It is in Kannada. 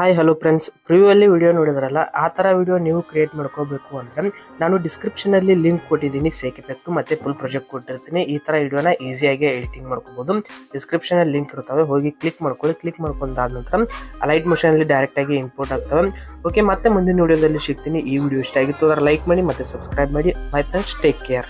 ಹಾಯ್ ಹಲೋ ಫ್ರೆಂಡ್ಸ್, ಪ್ರಿವ್ಯೂಲ್ಲಿ ವಿಡಿಯೋ ನೋಡಿದ್ರಲ್ಲ, ಆ ಥರ ವಿಡಿಯೋ ನೀವು ಕ್ರಿಯೇಟ್ ಮಾಡ್ಕೋಬೇಕು ಅಂದರೆ ನಾನು ಡಿಸ್ಕ್ರಿಪ್ಷನಲ್ಲಿ ಲಿಂಕ್ ಕೊಟ್ಟಿದ್ದೀನಿ. ಸೇಕ್ ಎಫೆಕ್ಟ್ ಮತ್ತು ಫುಲ್ ಪ್ರಾಜೆಕ್ಟ್ ಕೊಟ್ಟಿರ್ತೀನಿ. ಈ ಥರ ವಿಡಿಯೋನ ಈಸಿಯಾಗಿ ಎಡಿಟಿಂಗ್ ಮಾಡ್ಕೋಬೋದು. ಡಿಸ್ಕ್ರಿಪ್ಷನಲ್ಲಿ ಲಿಂಕ್ ಇರ್ತವೆ, ಹೋಗಿ ಕ್ಲಿಕ್ ಮಾಡ್ಕೊಳ್ಳಿ. ಕ್ಲಿಕ್ ಮಾಡ್ಕೊಂಡಾದ ನಂತರ ಲೈಟ್ ಮೋಷನಲ್ಲಿ ಡೈರೆಕ್ಟಾಗಿ ಇಂಪೋರ್ಟ್ ಆಗ್ತವೆ. ಓಕೆ, ಮತ್ತೆ ಮುಂದಿನ ವಿಡಿಯೋದಲ್ಲಿ ಸಿಗ್ತೀನಿ. ಈ ವಿಡಿಯೋ ಇಷ್ಟ ಆಗಿತ್ತು ಅಂದರೆ ಲೈಕ್ ಮಾಡಿ ಮತ್ತು ಸಬ್ಸ್ಕ್ರೈಬ್ ಮಾಡಿ. My friends, take care.